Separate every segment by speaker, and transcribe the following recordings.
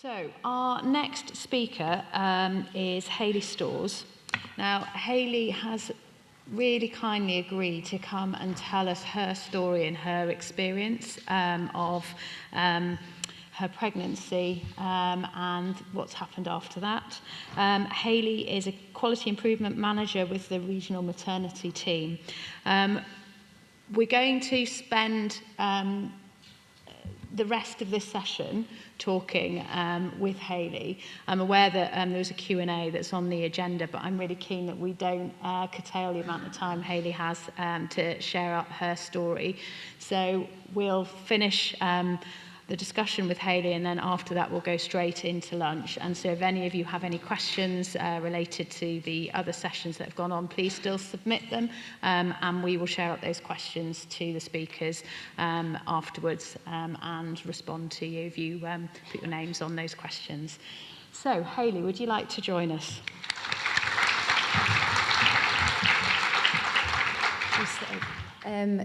Speaker 1: So our next speaker is Hayley Storrs. Now, Hayley has really kindly agreed to come and tell us her story and her experience of her pregnancy and what's happened after that. Hayley is a quality improvement manager with the regional maternity team. We're going to spend the rest of this session talking with Hayley. I'm aware that there's a Q&A that's on the agenda, but I'm really keen that we don't curtail the amount of time Hayley has to share out her story. So we'll finish the discussion with Hayley, and then after that we'll go straight into lunch. And so if any of you have any questions related to the other sessions that have gone on, please still submit them, and we will share out those questions to the speakers afterwards and respond to you if you put your names on those questions. So Hayley, would you like to join us?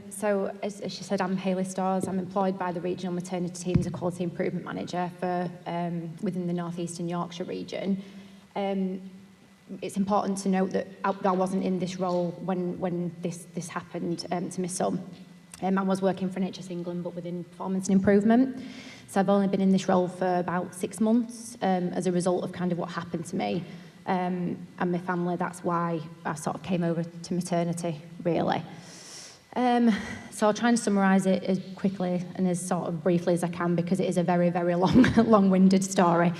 Speaker 2: So, as she said, I'm Hayley Storrs. I'm employed by the regional maternity team as a quality improvement manager for within the North Eastern Yorkshire region. It's important to note that I wasn't in this role when this happened to my son. I was working for NHS England, but within performance and improvement. So I've only been in this role for about 6 months as a result of kind of what happened to me and my family. That's why I sort of came over to maternity, really. So I'll try and summarise it as quickly and as sort of briefly as I can, because it is a very, very long-winded story.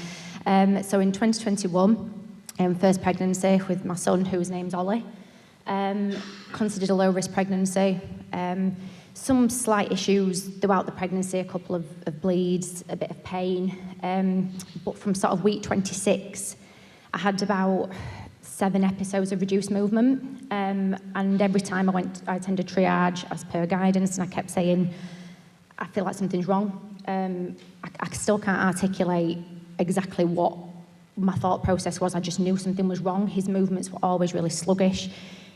Speaker 2: So in 2021, first pregnancy with my son, whose name's Ollie, considered a low-risk pregnancy. Some slight issues throughout the pregnancy, a couple of bleeds, a bit of pain. But from sort of week 26, I had about 7 episodes of reduced movement, and every time I attended triage as per guidance, and I kept saying, I feel like something's wrong. I still can't articulate exactly what my thought process was. I just knew something was wrong. His movements were always really sluggish.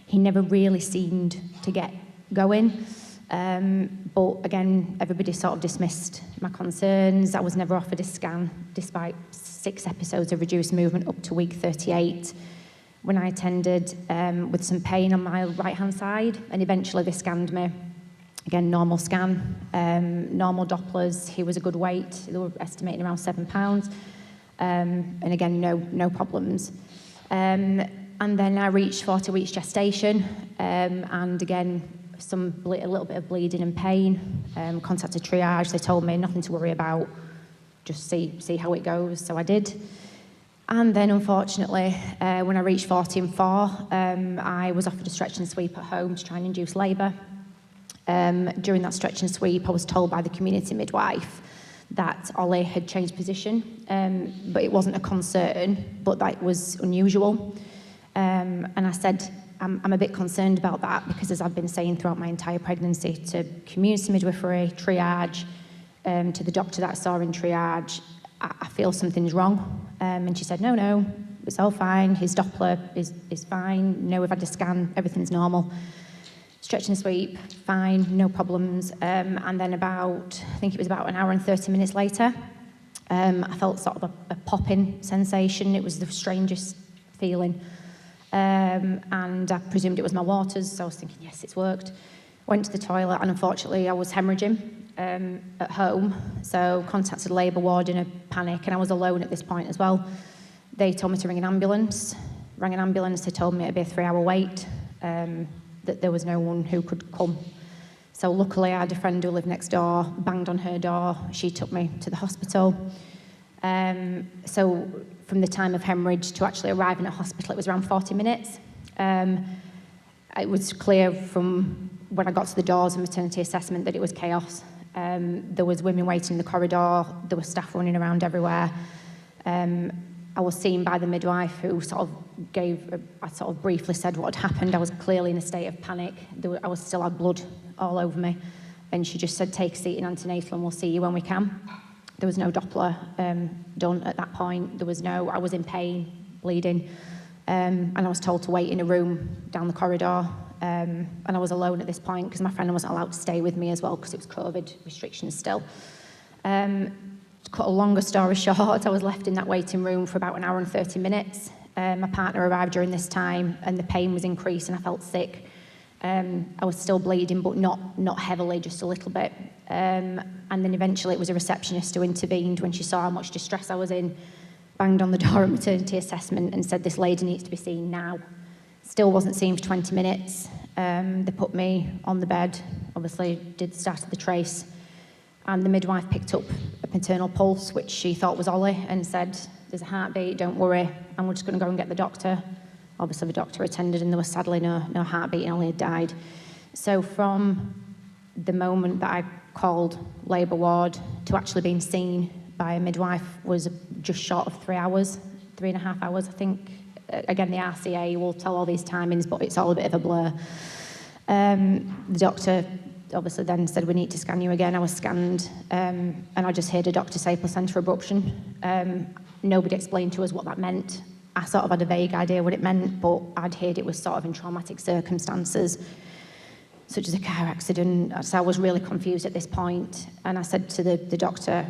Speaker 2: He never really seemed to get going. But again, everybody sort of dismissed my concerns. I was never offered a scan, despite 6 episodes of reduced movement up to week 38. When I attended with some pain on my right-hand side, and eventually they scanned me. Again, normal scan, normal Dopplers. He was a good weight. They were estimating around 7 pounds. And again, no problems. And then I reached 40 weeks gestation, and again, a little bit of bleeding and pain. Contacted triage. They told me nothing to worry about. Just see how it goes. So I did. And then, unfortunately, when I reached 40 and 4, I was offered a stretch and sweep at home to try and induce labour. During that stretch and sweep, I was told by the community midwife that Ollie had changed position, but it wasn't a concern, but that was unusual. And I said, I'm a bit concerned about that, because as I've been saying throughout my entire pregnancy to community midwifery, triage, to the doctor that I saw in triage, I feel something's wrong. And she said, no, it's all fine. His Doppler is fine. No, we've had a scan. Everything's normal. Stretch and sweep, fine, no problems. And then I think it was about an hour and 30 minutes later, I felt sort of a popping sensation. It was the strangest feeling. And I presumed it was my waters, so I was thinking, yes, it's worked. Went to the toilet, and unfortunately I was hemorrhaging at home, so contacted a labour ward in a panic, and I was alone at this point as well. They told me to ring an ambulance. Rang an ambulance. They told me it'd be a 3-hour wait, that there was no one who could come. So luckily I had a friend who lived next door, banged on her door. She took me to the hospital. So from the time of hemorrhage to actually arriving at hospital, it was around 40 minutes. It was clear from when I got to the doors of maternity assessment that it was chaos. There was women waiting in the corridor. There were staff running around everywhere. I was seen by the midwife, who I sort of briefly said what had happened. I was clearly in a state of panic. I still had blood all over me. And she just said, take a seat in antenatal and we'll see you when we can. There was no Doppler done at that point. I was in pain, bleeding. And I was told to wait in a room down the corridor. And I was alone at this point because my friend wasn't allowed to stay with me as well, because it was COVID restrictions still. cut a longer story short, I was left in that waiting room for about an hour and 30 minutes. My partner arrived during this time and the pain was increasing. I felt sick. I was still bleeding, but not heavily, just a little bit. And then eventually it was a receptionist who intervened when she saw how much distress I was in, banged on the door at maternity assessment and said, this lady needs to be seen now. Still wasn't seen for 20 minutes. They put me on the bed, obviously did the start of the trace, and the midwife picked up a maternal pulse, which she thought was Ollie, and said, there's a heartbeat, don't worry, and we're just going to go and get the doctor. Obviously the doctor attended and there was sadly no heartbeat and Ollie had died. So from the moment that I called labour ward to actually being seen by a midwife was just short of 3 hours, 3.5 hours, I think. Again, the RCA will tell all these timings, but it's all a bit of a blur. The doctor obviously then said, we need to scan you again. I was scanned, and I just heard a doctor say placenta abruption. Nobody explained to us what that meant. I sort of had a vague idea what it meant, but I'd heard it was sort of in traumatic circumstances, such as a car accident. So I was really confused at this point, and I said to the doctor,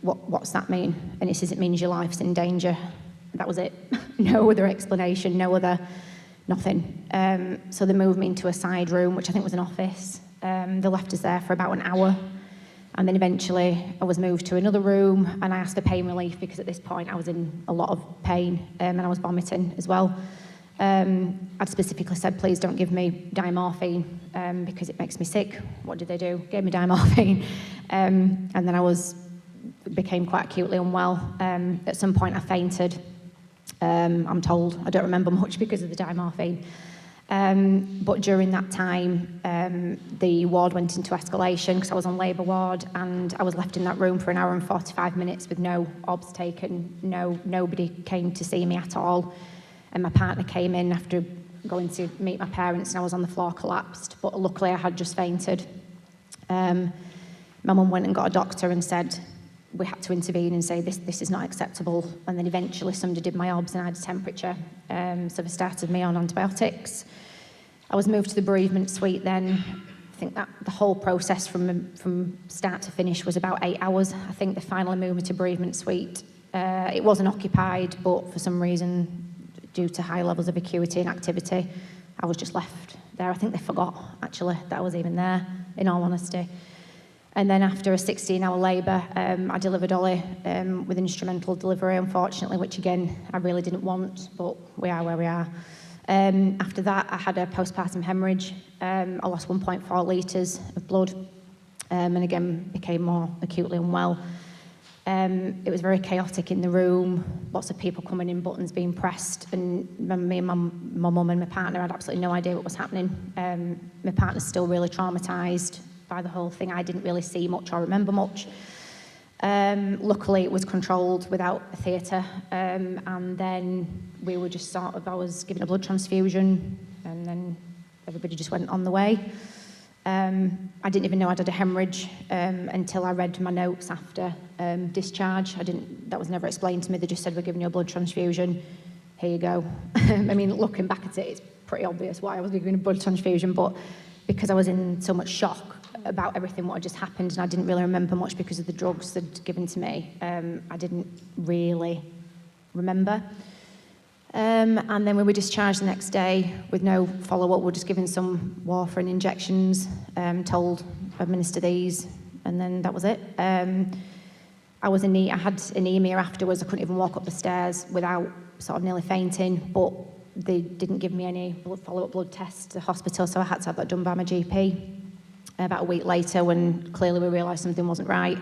Speaker 2: what's that mean? And he says, it means your life's in danger. That was it. No other explanation, nothing. So they moved me into a side room, which I think was an office. They left us there for about an hour. And then eventually I was moved to another room and I asked for pain relief because at this point I was in a lot of pain and I was vomiting as well. I'd specifically said, please don't give me diamorphine because it makes me sick. What did they do? Gave me diamorphine. And then I became quite acutely unwell. At some point I fainted. I'm told. I don't remember much because of the diamorphine. But during that time, the ward went into escalation because I was on labour ward and I was left in that room for an hour and 45 minutes with no obs taken. Nobody came to see me at all. And my partner came in after going to meet my parents and I was on the floor collapsed. But luckily I had just fainted. My mum went and got a doctor and said, we had to intervene and say this is not acceptable. And then eventually somebody did my obs and I had a temperature. So they started me on antibiotics. I was moved to the bereavement suite then. I think that the whole process from start to finish was about 8 hours. I think they finally moved me to bereavement suite. It wasn't occupied, but for some reason, due to high levels of acuity and activity, I was just left there. I think they forgot, actually, that I was even there, in all honesty. And then after a 16-hour labour, I delivered Ollie with instrumental delivery, unfortunately, which again, I really didn't want, but we are where we are. After that, I had a postpartum hemorrhage. I lost 1.4 litres of blood, and again, became more acutely unwell. It was very chaotic in the room, lots of people coming in, buttons being pressed, and me and my mum and my partner had absolutely no idea what was happening. My partner's still really traumatised by the whole thing. I didn't really see much or remember much. Luckily, it was controlled without a theatre, and then we were just I was given a blood transfusion, and then everybody just went on the way. I didn't even know I'd had a hemorrhage until I read my notes after discharge. That was never explained to me. They just said, we're giving you a blood transfusion. Here you go. I mean, looking back at it, it's pretty obvious why I was given a blood transfusion, but because I was in so much shock about everything what had just happened and I didn't really remember much because of the drugs they'd given to me, I didn't really remember. And then we were discharged the next day with no follow-up. We were just given some warfarin injections, told administer these, and then that was it. I had anemia afterwards. I couldn't even walk up the stairs without sort of nearly fainting, but they didn't give me any follow-up blood tests to the hospital, so I had to have that done by my GP. About a week later, when clearly we realised something wasn't right,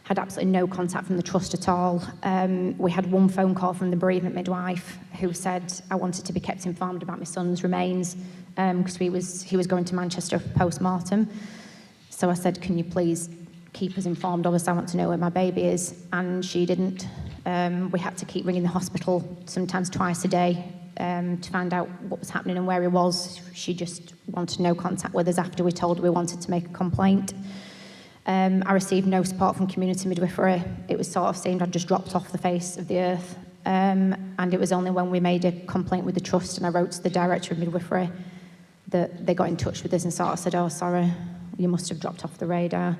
Speaker 2: had absolutely no contact from the trust at all. We had one phone call from the bereavement midwife who said I wanted to be kept informed about my son's remains because he was going to Manchester for post-mortem. So I said, can you please keep us informed? Obviously, I want to know where my baby is. And she didn't. We had to keep ringing the hospital, sometimes twice a day, to find out what was happening and where he was. She just wanted no contact with us after we told her we wanted to make a complaint. I received no support from community midwifery. It was sort of seemed I'd just dropped off the face of the earth. And it was only when we made a complaint with the trust and I wrote to the director of midwifery that they got in touch with us and sort of said, oh, sorry, you must have dropped off the radar.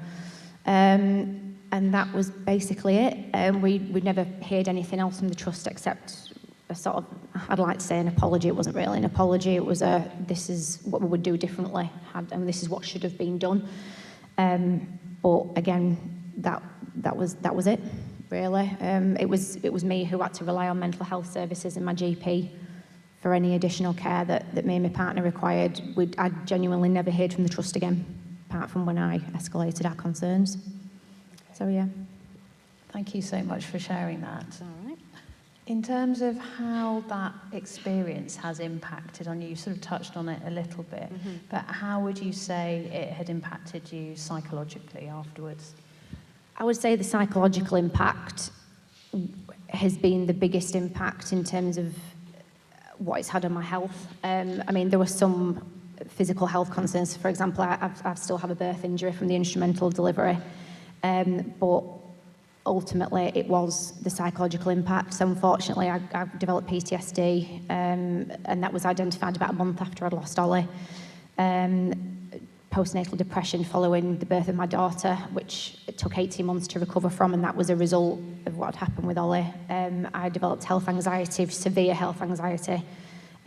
Speaker 2: that was basically it. We'd never heard anything else from the trust except a sort of, I'd like to say an apology. It wasn't really an apology. It was this is what we would do differently, and this is what should have been done. But again, that was it, really. It was me who had to rely on mental health services and my GP for any additional care that me and my partner required. I genuinely never heard from the trust again, apart from when I escalated our concerns. So, yeah.
Speaker 3: Thank you so much for sharing that.
Speaker 1: That's all right.
Speaker 3: In terms of how that experience has impacted on you, you sort of touched on it a little bit, but how would you say it had impacted you psychologically afterwards?
Speaker 2: I would say the psychological impact has been the biggest impact in terms of what it's had on my health. I mean, there were some physical health concerns. For example, I still have a birth injury from the instrumental delivery, but ultimately it was the psychological impact. So unfortunately, I developed PTSD, and that was identified about a month after I'd lost Ollie. Postnatal depression following the birth of my daughter, which it took 18 months to recover from, and that was a result of what had happened with Ollie. I developed health anxiety, severe health anxiety.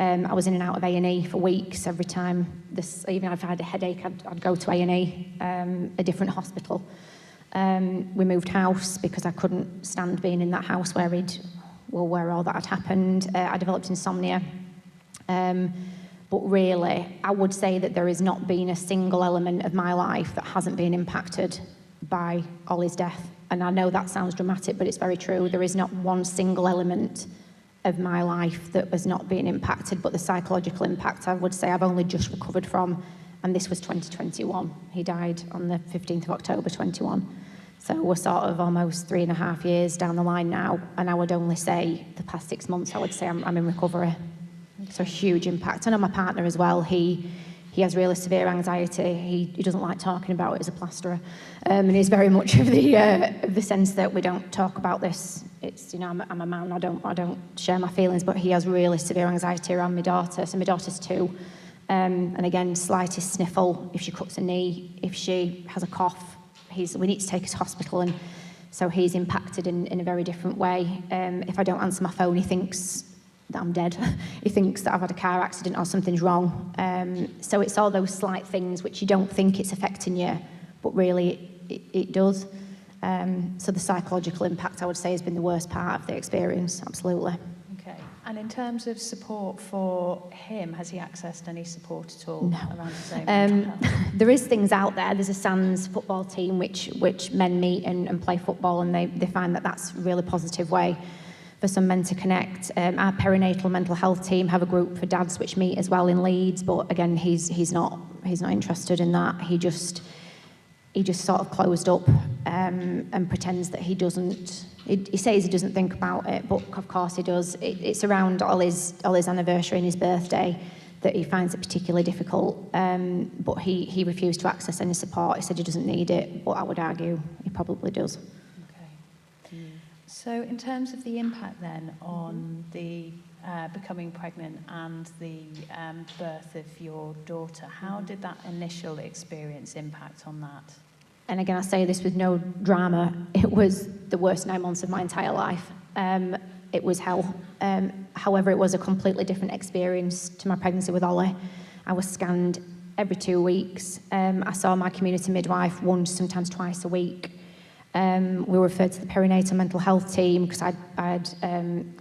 Speaker 2: I was in and out of A&E for weeks. Every time, even if I had a headache, I'd go to A&E, a different hospital. We moved house because I couldn't stand being in that house where all that had happened. I developed insomnia. But really, I would say that there has not been a single element of my life that hasn't been impacted by Ollie's death. And I know that sounds dramatic, but it's very true. There is not one single element of my life that has not been impacted, but the psychological impact, I would say I've only just recovered from, and this was 2021. He died on the 15th of October, 21. So we're sort of almost 3.5 years down the line now, and I would only say the past 6 months, I would say I'm in recovery. So a huge impact. And on my partner as well, he has really severe anxiety. He doesn't like talking about it as a plasterer, and he's very much of the sense that we don't talk about this. It's, I'm a man. I don't share my feelings, but he has really severe anxiety around my daughter. So my daughter's 2, and again, slightest sniffle, if she cuts a knee, if she has a cough, we need to take her to hospital, and so he's impacted in a very different way. If I don't answer my phone, he thinks that I'm dead. He thinks that I've had a car accident or something's wrong. So it's all those slight things which you don't think it's affecting you, but really it does. So the psychological impact, I would say, has been the worst part of the experience, absolutely.
Speaker 3: Okay. And in terms of support for him, has he accessed any support at all around his own mental health?
Speaker 2: There is things out there. There's a SANS football team which men meet and play football, and they find that that's a really positive way for some men to connect. Our perinatal mental health team have a group for dads which meet as well in Leeds, but again, he's not interested in that. He just sort of closed up and pretends that he doesn't. He says he doesn't think about it, but of course he does. It's around Ollie's anniversary and his birthday that he finds it particularly difficult. But he refused to access any support. He said he doesn't need it, but I would argue he probably does.
Speaker 3: So in terms of the impact then on the becoming pregnant and the birth of your daughter, how did that initial experience impact on that?
Speaker 2: And again, I say this with no drama, it was the worst 9 months of my entire life. It was hell. However, it was a completely different experience to my pregnancy with Ollie. I was scanned every 2 weeks. I saw my community midwife once, sometimes twice a week. We were referred to the perinatal mental health team because I had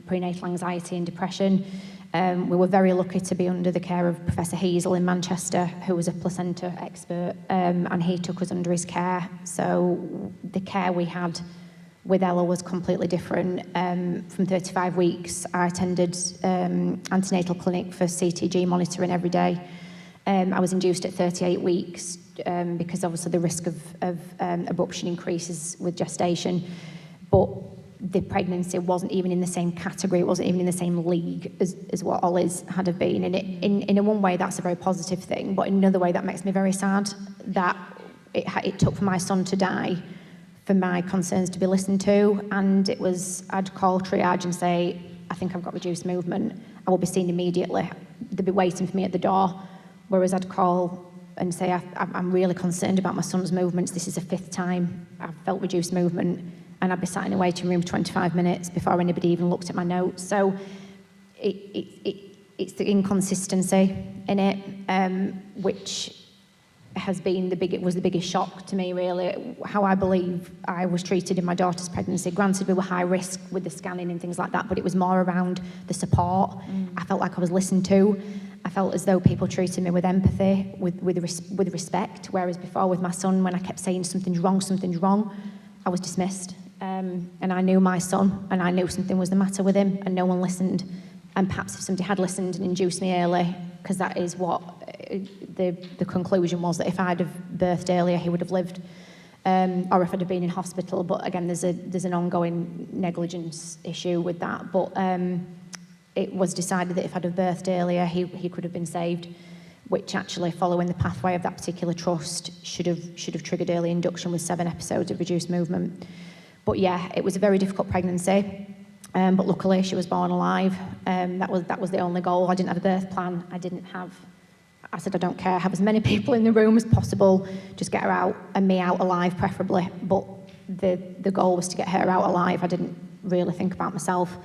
Speaker 2: prenatal anxiety and depression. We were very lucky to be under the care of Professor Hazel in Manchester, who was a placenta expert, and he took us under his care. So the care we had with Ella was completely different. From 35 weeks, I attended antenatal clinic for CTG monitoring every day. I was induced at 38 weeks because obviously the risk of abruption increases with gestation. But the pregnancy wasn't even in the same category, it wasn't even in the same league as what Ollie's had have been. And in one way, that's a very positive thing, but in another way, that makes me very sad that it took for my son to die for my concerns to be listened to. And I'd call triage and say, I think I've got reduced movement. I will be seen immediately. They'd be waiting for me at the door. Whereas I'd call and say, I'm really concerned about my son's movements. This is the 5th time I've felt reduced movement, and I'd be sat in a waiting room for 25 minutes before anybody even looked at my notes. So it's the inconsistency in it, which has been was the biggest shock to me, really, how I believe I was treated in my daughter's pregnancy. Granted, we were high risk with the scanning and things like that, but it was more around the support. I felt like I was listened to. I felt as though people treated me with empathy, with respect, whereas before with my son, when I kept saying something's wrong, I was dismissed. And I knew my son, and I knew something was the matter with him, and no one listened. And perhaps if somebody had listened and induced me early, because that is what the conclusion was, that if I'd have birthed earlier, he would have lived, or if I'd have been in hospital. But again, there's an ongoing negligence issue with that. But it was decided that if I'd have birthed earlier, he could have been saved, which actually, following the pathway of that particular trust, should have triggered early induction with 7 episodes of reduced movement. But yeah, it was a very difficult pregnancy. But luckily, she was born alive. That was the only goal. I didn't have a birth plan. I said, I don't care. Have as many people in the room as possible. Just get her out, and me out alive, preferably. But the goal was to get her out alive. I didn't really think about myself.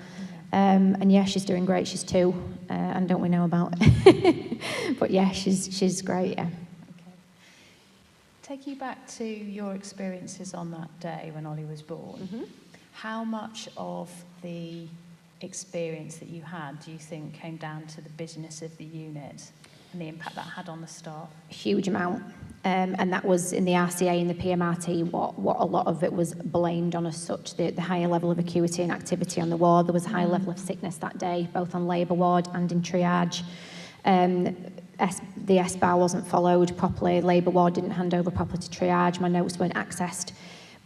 Speaker 2: And yeah, she's doing great. She's 2, and don't we know about it? But yeah, she's great. Yeah.
Speaker 3: Okay. Take you back to your experiences on that day when Ollie was born. Mm-hmm. How much of the experience that you had do you think came down to the busyness of the unit and the impact that had on the staff?
Speaker 2: A huge amount. And that was in the RCA and the PMRT, what a lot of it was blamed on as such, the higher level of acuity and activity on the ward. There was a high level of sickness that day, both on labour ward and in triage. The SBAR wasn't followed properly, labour ward didn't hand over properly to triage, my notes weren't accessed.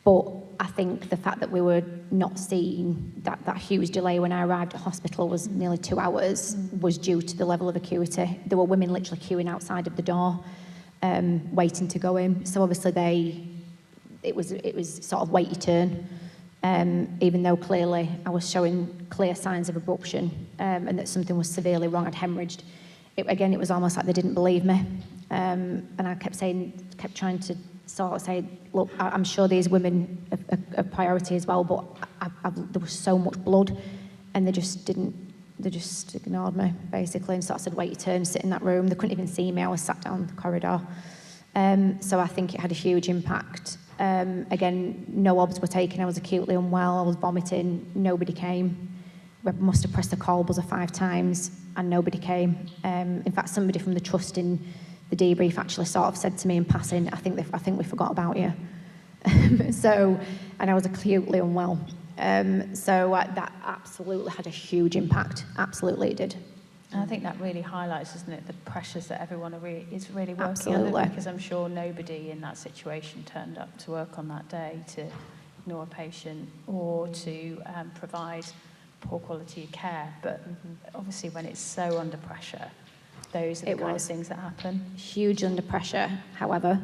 Speaker 2: But I think the fact that we were not seeing that huge delay when I arrived at hospital was nearly 2 hours was due to the level of acuity. There were women literally queuing outside of the door, waiting to go in. So obviously it was sort of wait your turn, even though clearly I was showing clear signs of abruption, and that something was severely wrong. I'd hemorrhaged. It was almost like they didn't believe me, and I kept trying to sort of say, look, I'm sure these women are priority as well, but there was so much blood, and they just ignored me, basically, and sort of said, wait your turn, sit in that room. They couldn't even see me. I was sat down the corridor. So I think it had a huge impact. Again, no obs were taken. I was acutely unwell. I was vomiting. Nobody came. We must have pressed the call buzzer 5 times, and nobody came. In fact, somebody from the trust in the debrief actually sort of said to me in passing, I think we forgot about you. And I was acutely unwell. So that absolutely had a huge impact. Absolutely it did.
Speaker 3: And I think that really highlights, doesn't it, the pressures that everyone is really working
Speaker 2: Absolutely.
Speaker 3: under, because I'm sure nobody in that situation turned up to work on that day to ignore a patient or to provide poor quality care. But obviously when it's so under pressure, those are the kind of things that happen.
Speaker 2: Huge under pressure, however.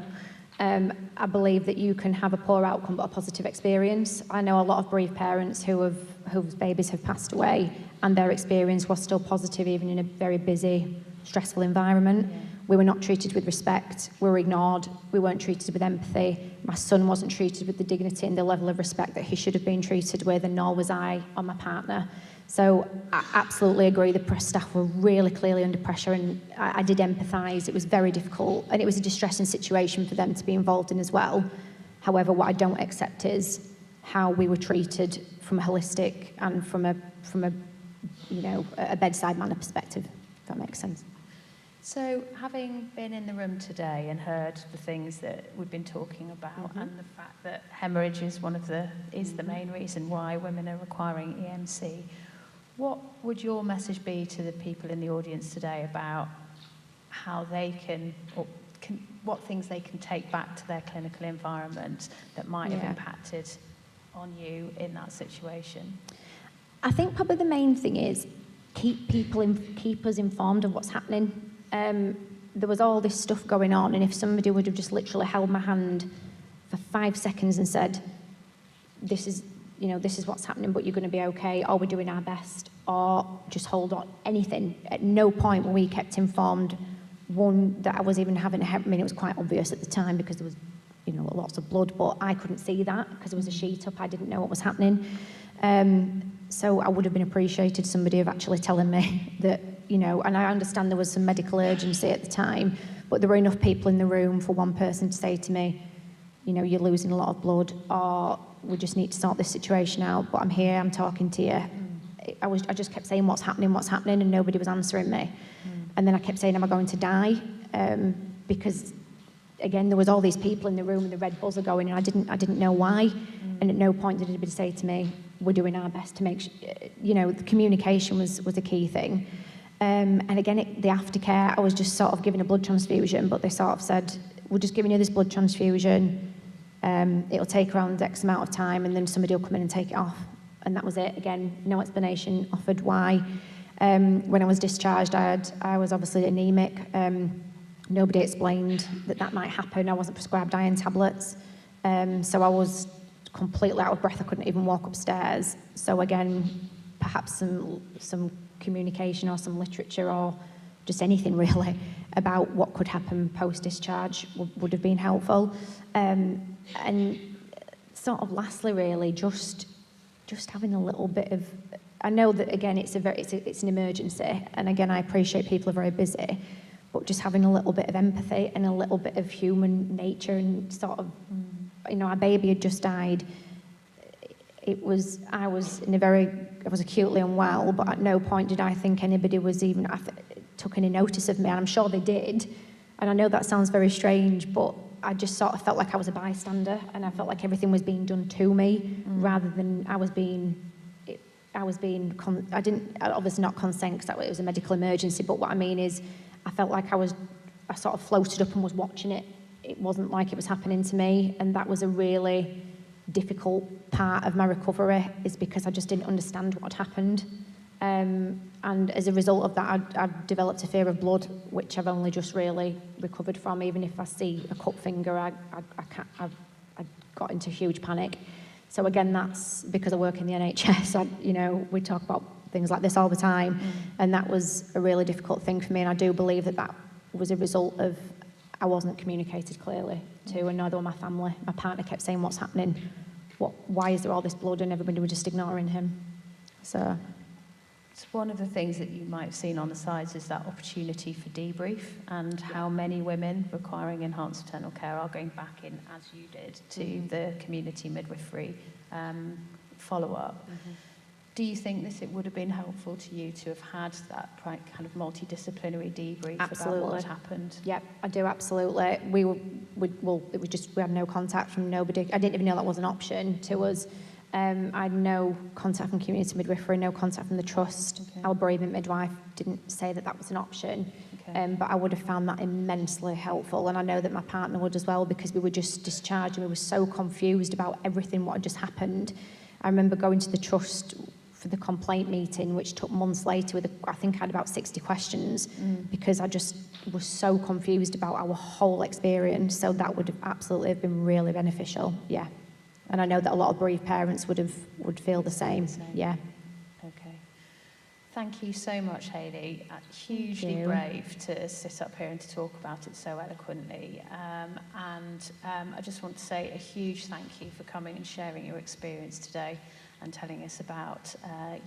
Speaker 2: I believe that you can have a poor outcome but a positive experience. I know a lot of bereaved parents whose babies have passed away, and their experience was still positive even in a very busy, stressful environment. Yeah. We were not treated with respect. We were ignored. We weren't treated with empathy. My son wasn't treated with the dignity and the level of respect that he should have been treated with, and nor was I or my partner. So I absolutely agree, the staff were really clearly under pressure, and I did empathise. It was very difficult, and it was a distressing situation for them to be involved in as well. However, what I don't accept is how we were treated from a holistic and from a bedside manner perspective, if that makes sense.
Speaker 3: So having been in the room today and heard the things that we've been talking about, and the fact that hemorrhage is the main reason why women are requiring EMC, what would your message be to the people in the audience today about how they what things they can take back to their clinical environment that might have impacted on you in that situation?
Speaker 2: I think probably the main thing is keep us informed of what's happening. There was all this stuff going on, and if somebody would have just literally held my hand for 5 seconds and said, this is what's happening, but you're going to be okay, or we're doing our best, or just hold on, anything. At no point were we kept informed one that I was even having I mean, it was quite obvious at the time because there was, you know, lots of blood, but I couldn't see that because there was a sheet up. I didn't know what was happening. So I would have been appreciated somebody of actually telling me that, you know, and I understand there was some medical urgency at the time, but there were enough people in the room for one person to say to me, you know, you're losing a lot of blood, or we just need to sort this situation out, but I'm here, I'm talking to you. I just kept saying, what's happening, and nobody was answering me. And then I kept saying, am I going to die? Because, again, there was all these people in the room and the red buzzer going, and I didn't know why. And at no point did anybody say to me, we're doing our best to make sure, you know, the communication was a key thing. And again, the aftercare, I was just sort of given a blood transfusion, but they sort of said, we're just giving you this blood transfusion. It'll take around X amount of time, and then somebody will come in and take it off. And that was it. Again, no explanation offered why. When I was discharged, I was obviously anemic. Nobody explained that might happen. I wasn't prescribed iron tablets. So I was completely out of breath. I couldn't even walk upstairs. So again, perhaps some communication or some literature or just anything really about what could happen post-discharge would have been helpful. And sort of lastly, really, just having a little bit of, I know that again it's an emergency, and again I appreciate people are very busy, but just having a little bit of empathy and a little bit of human nature and sort of, you know, our baby had just died. I was acutely unwell, but at no point did I think anybody was even took any notice of me, and I'm sure they did. And I know that sounds very strange, but I just sort of felt like I was a bystander, and I felt like everything was being done to me rather than I didn't obviously not consent because it was a medical emergency, but what I mean is I felt like I sort of floated up and was watching it. It wasn't like it was happening to me, and that was a really difficult part of my recovery, is because I just didn't understand what had happened. And as a result of that, I've developed a fear of blood, which I've only just really recovered from. Even if I see a cut finger, I got into huge panic. So again, that's because I work in the NHS. You know, we talk about things like this all the time, and that was a really difficult thing for me. And I do believe that was a result of I wasn't communicated clearly to, and neither were my family. My partner kept saying, "What's happening? Why is there all this blood?" And everybody was just ignoring him. So.
Speaker 3: It's one of the things that you might have seen on the sides is that opportunity for debrief, and how many women requiring enhanced maternal care are going back in, as you did, to the community midwifery follow-up. Do you think it would have been helpful to you to have had that kind of multidisciplinary debrief about what had happened?
Speaker 2: Yep, I do, absolutely. We had no contact from nobody. I didn't even know that was an option to us. I had no contact from community midwifery, no contact from the trust. Okay. Our bereavement midwife didn't say that was an option, but I would have found that immensely helpful. And I know that my partner would as well, because we were just discharged and we were so confused about everything, what had just happened. I remember going to the trust for the complaint meeting, which took months later, I think I had about 60 questions, because I just was so confused about our whole experience. So that would have absolutely have been really beneficial, yeah. And I know that a lot of bereaved parents would feel the same. Yeah. Okay.
Speaker 3: Thank you so much, Hayley. Hugely brave to sit up here and to talk about it so eloquently. I just want to say a huge thank you for coming and sharing your experience today and telling us about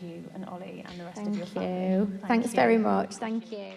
Speaker 3: you and Ollie and the rest of your family.
Speaker 2: Thanks very much. Thank you.